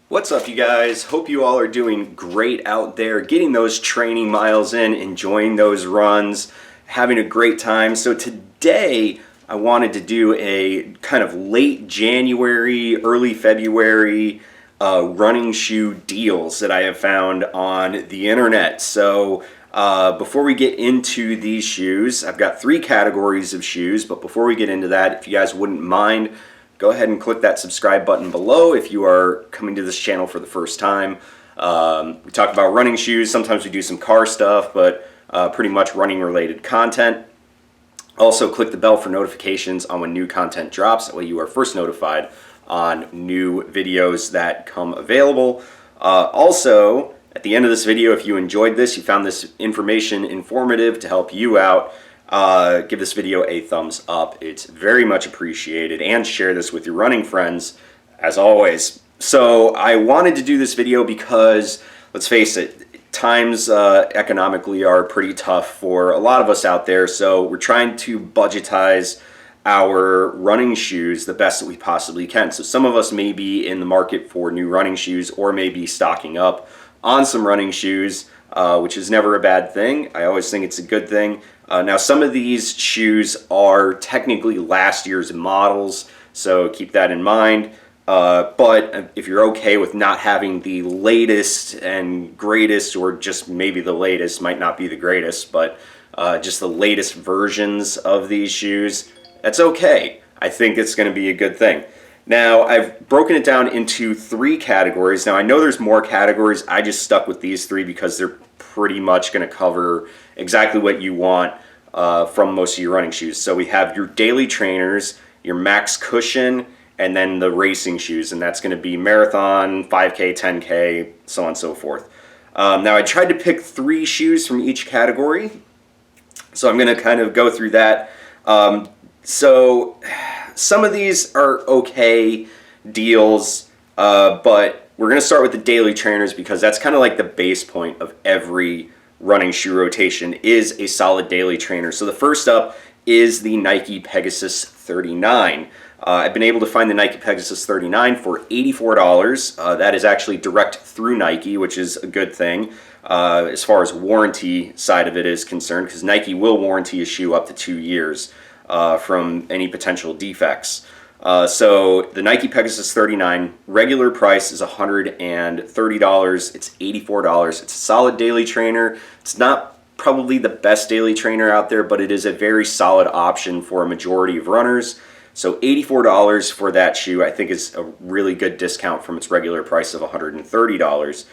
What's up, you guys? Hope you all are doing great out there, getting those training miles in, enjoying those runs, having a great time. So today I wanted to do a kind of late January, early February running shoe deals that I have found on the internet. So before we get into these shoes, I've got three categories of shoes, but before we get into that, if you guys wouldn't mind, go ahead and click that subscribe button below if you are coming to this channel for the first time. We talk about running shoes, sometimes we do some car stuff, but pretty much running related content. Also click the bell for notifications on when new content drops, that way you are first notified on new videos that come available. Also, at the end of this video, if you enjoyed this, you found this information informative to help you out, give this video a thumbs up. It's very much appreciated, and share this with your running friends as always. So I wanted to do this video because, let's face it, times economically are pretty tough for a lot of us out there, so we're trying to budgetize our running shoes the best that we possibly can. So some of us may be in the market for new running shoes, or maybe stocking up on some running shoes, which is never a bad thing. I always think it's a good thing. Now, some of these shoes are technically last year's models, so keep that in mind. But if you're okay with not having the latest and greatest, or just maybe the latest, might not be the greatest, but just the latest versions of these shoes, that's okay. I think it's going to be a good thing. Now, I've broken it down into three categories. Now, I know there's more categories. I just stuck with these three because they're pretty much going to cover exactly what you want from most of your running shoes. So we have your daily trainers, your max cushion, and then the racing shoes, and that's going to be marathon, 5K, 10K, so on and so forth. Now, I tried to pick three shoes from each category, so I'm going to kind of go through that. So some of these are okay deals, but we're going to start with the daily trainers because that's kind of like the base point of every running shoe rotation, is a solid daily trainer. So the first up is the Nike Pegasus 39. I've been able to find the Nike Pegasus 39 for $84. That is actually direct through Nike, which is a good thing as far as warranty side of it is concerned, because Nike will warranty a shoe up to 2 years from any potential defects. So the Nike Pegasus 39 regular price is $130. It's $84. It's a solid daily trainer. It's not probably the best daily trainer out there, but it is a very solid option for a majority of runners. So $84 for that shoe, I think, is a really good discount from its regular price of $130.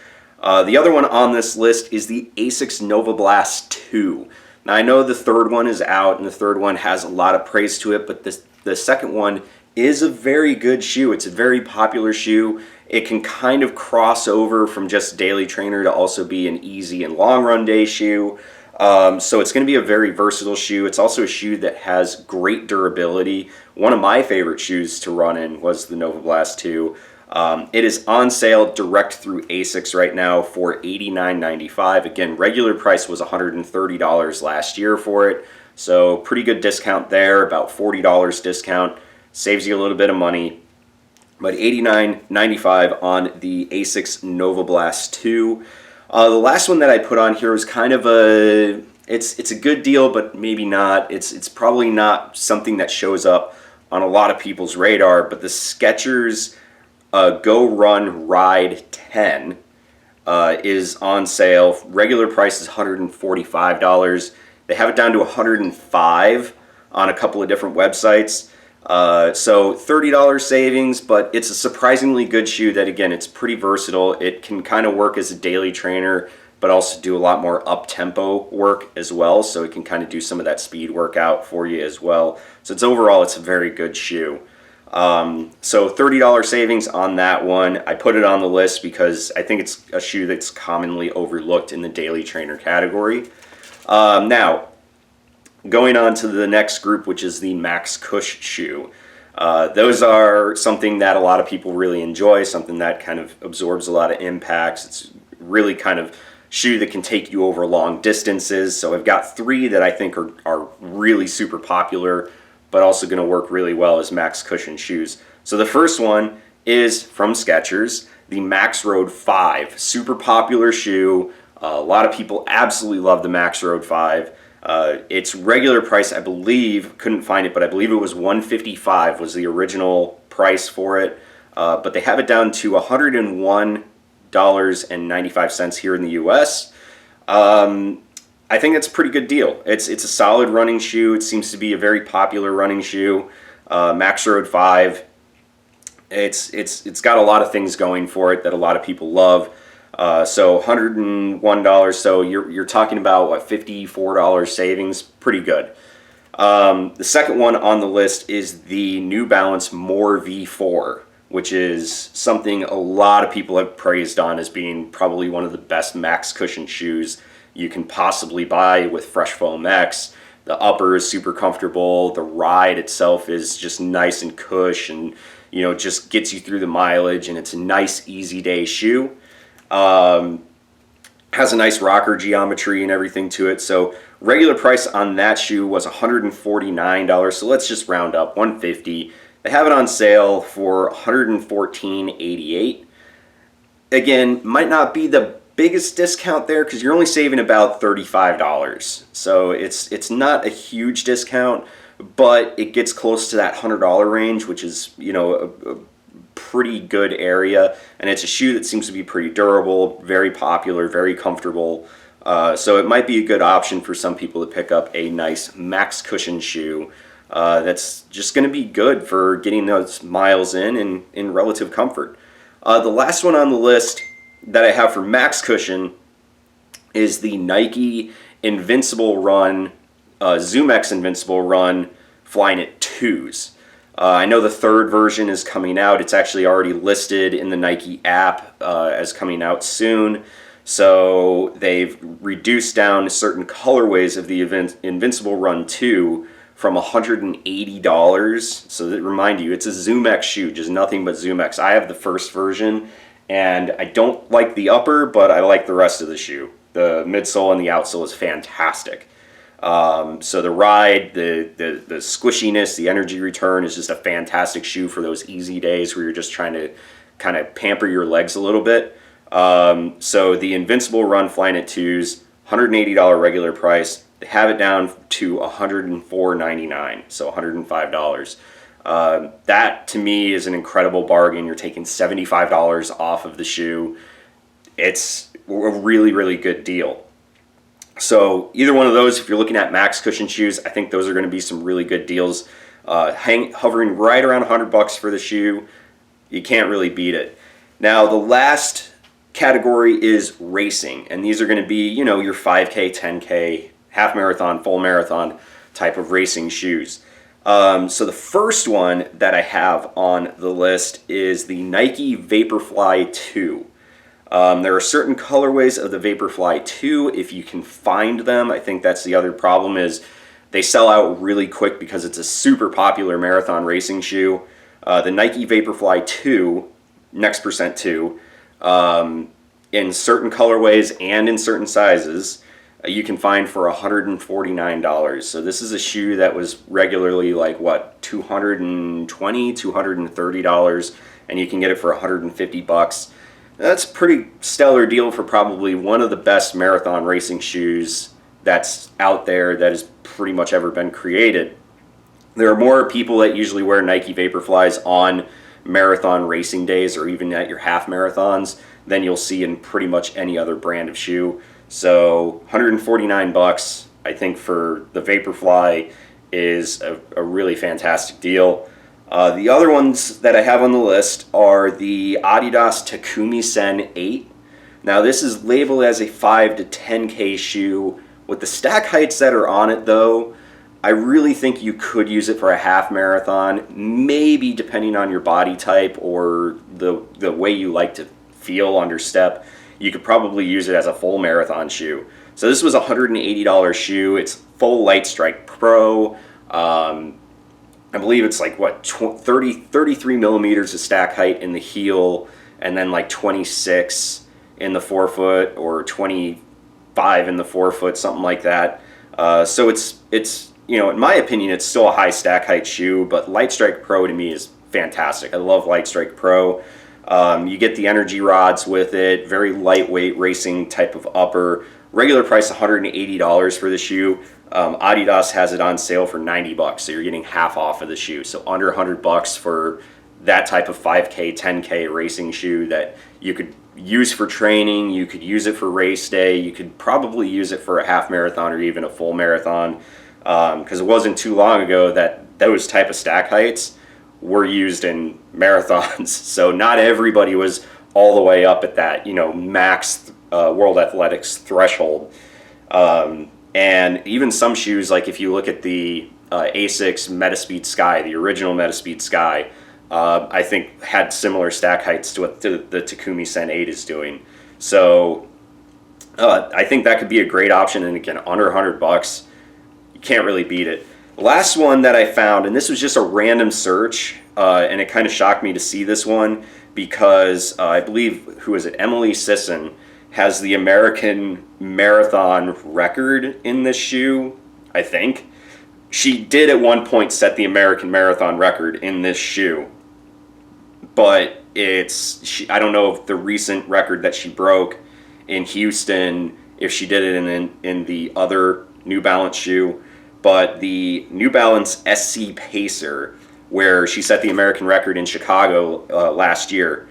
The other one on this list is the Asics Nova Blast 2. Now, I know the third one is out, and the third one has a lot of praise to it, but the second one is a very good shoe. It's a very popular shoe. It can kind of cross over from just daily trainer to also be an easy and long run day shoe. So it's going to be a very versatile shoe. It's also a shoe that has great durability. One of my favorite shoes to run in was the Nova Blast 2. It is on sale direct through Asics right now for $89.95. Again, regular price was $130 last year for it. So pretty good discount there, about $40 discount. Saves you a little bit of money. But $89.95 on the Asics Nova Blast 2. The last one that I put on here was kind of a, it's a good deal, but maybe not. It's probably not something that shows up on a lot of people's radar, but the Skechers Go Run Ride 10 is on sale. Regular price is $145. They have it down to $105 on a couple of different websites. So $30 savings, but it's a surprisingly good shoe that, again, it's pretty versatile. It can kind of work as a daily trainer, but also do a lot more up-tempo work as well. So it can kind of do some of that speed workout for you as well. So overall, it's a very good shoe. So $30 savings on that one. I put it on the list because I think it's a shoe that's commonly overlooked in the daily trainer category. Now, going on to the next group, which is the Max Cush shoe. Those are something that a lot of people really enjoy, something that kind of absorbs a lot of impacts. It's really kind of shoe that can take you over long distances. So I've got three that I think are really super popular, but also going to work really well as Max Cushion shoes. So the first one is from Skechers. the Max Road 5. Super popular shoe. A lot of people absolutely love the Max Road 5. Its regular price, I believe, couldn't find it, but I believe it was $155 was the original price for it. But they have it down to $101.95 here in the US. I think that's a pretty good deal. It's a solid running shoe. It seems to be a very popular running shoe. Max Road 5. It's got a lot of things going for it that a lot of people love. So $101. So you're talking about what, $54 savings. Pretty good. The second one on the list is the New Balance More V4, which is something a lot of people have praised on as being probably one of the best max cushion shoes you can possibly buy with Fresh Foam X. The upper is super comfortable. The ride itself is just nice and cush, and just gets you through the mileage, and it's a nice, easy day shoe. Has a nice rocker geometry and everything to it. So regular price on that shoe was $149. So let's just round up, $150. They have it on sale for $114.88. Again, might not be the biggest discount there because you're only saving about $35. So it's not a huge discount, but it gets close to that $100 range, which is a pretty good area, and it's a shoe that seems to be pretty durable, very popular, very comfortable. So it might be a good option for some people to pick up a nice max cushion shoe that's just going to be good for getting those miles in relative comfort. The last one on the list that I have for max cushion is the Nike Invincible Run, ZoomX Invincible Run Flyknit 2s. I know the third version is coming out. It's actually already listed in the Nike app as coming out soon. So they've reduced down certain colorways of the Invincible Run 2 from $180. So that remind you, it's a ZoomX shoe, just nothing but ZoomX. I have the first version, and I don't like the upper, but I like the rest of the shoe. The midsole and the outsole is fantastic. So the ride, the squishiness, the energy return is just a fantastic shoe for those easy days where you're just trying to kind of pamper your legs a little bit. So the Invincible Run Flyknit 2s, $180 regular price. They have it down to $104.99, so $105. That to me is an incredible bargain. You're taking $75 off of the shoe. It's a really, really good deal. So either one of those, if you're looking at max cushion shoes, I think those are going to be some really good deals. Hovering right around $100 for the shoe. You can't really beat it. Now the last category is racing, and these are going to be, your 5K, 10K, half marathon, full marathon type of racing shoes. So the first one that I have on the list is the Nike Vaporfly 2. There are certain colorways of the Vaporfly 2 if you can find them. I think that's the other problem, is they sell out really quick because it's a super popular marathon racing shoe. The Nike Vaporfly 2, Next Percent 2, in certain colorways and in certain sizes, you can find for $149. So this is a shoe that was regularly like $220, $230, and you can get it for $150. That's a pretty stellar deal for probably one of the best marathon racing shoes that's out there that has pretty much ever been created. There are more people that usually wear Nike Vaporflies on marathon racing days or even at your half marathons than you'll see in pretty much any other brand of shoe. So $149, I think, for the Vaporfly is a really fantastic deal. The other ones that I have on the list are the Adidas Takumi Sen 8. Now this is labeled as a 5 to 10K shoe. With the stack heights that are on it though, I really think you could use it for a half marathon, maybe depending on your body type or the way you like to feel under step. You could probably use it as a full marathon shoe. So this was a $180 shoe. It's full Lightstrike Pro. I believe it's like 33 millimeters of stack height in the heel, and then like 26 in the forefoot or 25 in the forefoot, something like that. So it's in my opinion, it's still a high stack height shoe, but Lightstrike Pro to me is fantastic. I love Lightstrike Pro. You get the energy rods with it, very lightweight racing type of upper. Regular price $180 for the shoe. Adidas has it on sale for $90, so you're getting half off of the shoe. So under $100 for that type of 5K, 10K racing shoe that you could use for training, you could use it for race day, you could probably use it for a half marathon or even a full marathon, because it wasn't too long ago that those type of stack heights were used in marathons. So not everybody was all the way up at that, max World Athletics threshold. And even some shoes, like if you look at the Asics Metaspeed Sky, the original Metaspeed Sky, I think had similar stack heights to what the Takumi Sen 8 is doing. So I think that could be a great option. And again, under $100, you can't really beat it. The last one that I found, and this was just a random search, and it kind of shocked me to see this one because I believe, who is it, Emily Sisson has the American marathon record in this shoe, I think. She did at one point set the American marathon record in this shoe, but I don't know if the recent record that she broke in Houston, if she did it in the other New Balance shoe, but the New Balance SC Pacer, where she set the American record in Chicago last year,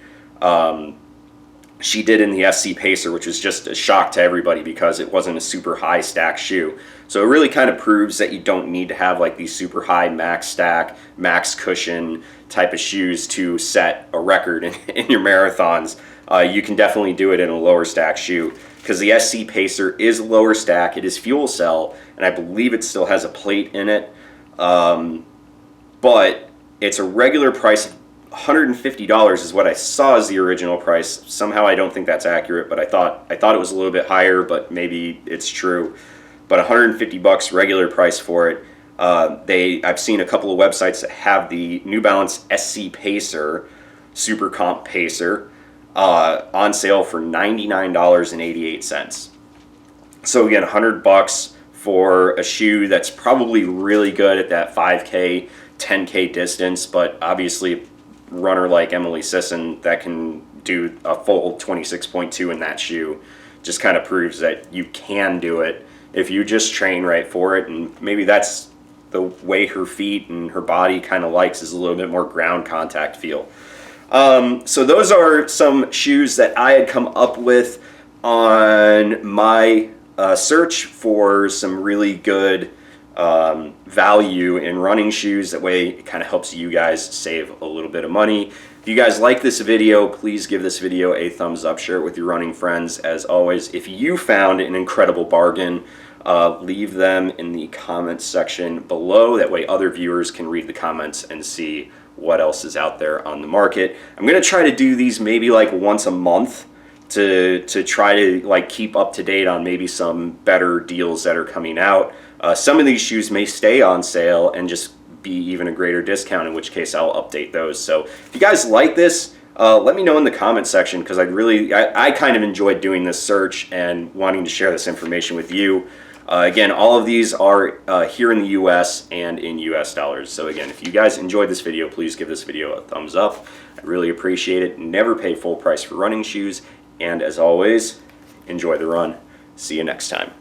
she did in the SC Pacer, which was just a shock to everybody because it wasn't a super high stack shoe. So it really kind of proves that you don't need to have like these super high max stack, max cushion type of shoes to set a record in your marathons. You can definitely do it in a lower stack shoe because the SC Pacer is lower stack. It is fuel cell, and I believe it still has a plate in it. But it's a regular price of $150 is what I saw as the original price. Somehow I don't think that's accurate, but I thought it was a little bit higher, but maybe it's true. But $150 regular price for it. I've seen a couple of websites that have the New Balance SC Pacer, Super Comp Pacer, on sale for $99.88. So again, $100 for a shoe that's probably really good at that 5K, 10K distance, but obviously runner like Emily Sisson that can do a full 26.2 in that shoe just kind of proves that you can do it if you just train right for it. And maybe that's the way her feet and her body kind of likes, is a little bit more ground contact feel. So those are some shoes that I had come up with on my search for some really good value in running shoes. That way it kind of helps you guys save a little bit of money. If you guys like this video, please give this video a thumbs up, share it with your running friends. As always, if you found an incredible bargain, leave them in the comments section below. That way other viewers can read the comments and see what else is out there on the market. I'm going to try to do these maybe like once a month to try to like keep up to date on maybe some better deals that are coming out. Some of these shoes may stay on sale and just be even a greater discount, in which case I'll update those. So if you guys like this, let me know in the comment section, because I kind of enjoyed doing this search and wanting to share this information with you. Again, all of these are here in the US and in US dollars. So again, if you guys enjoyed this video, please give this video a thumbs up. I really appreciate it. Never pay full price for running shoes. And as always, enjoy the run. See you next time.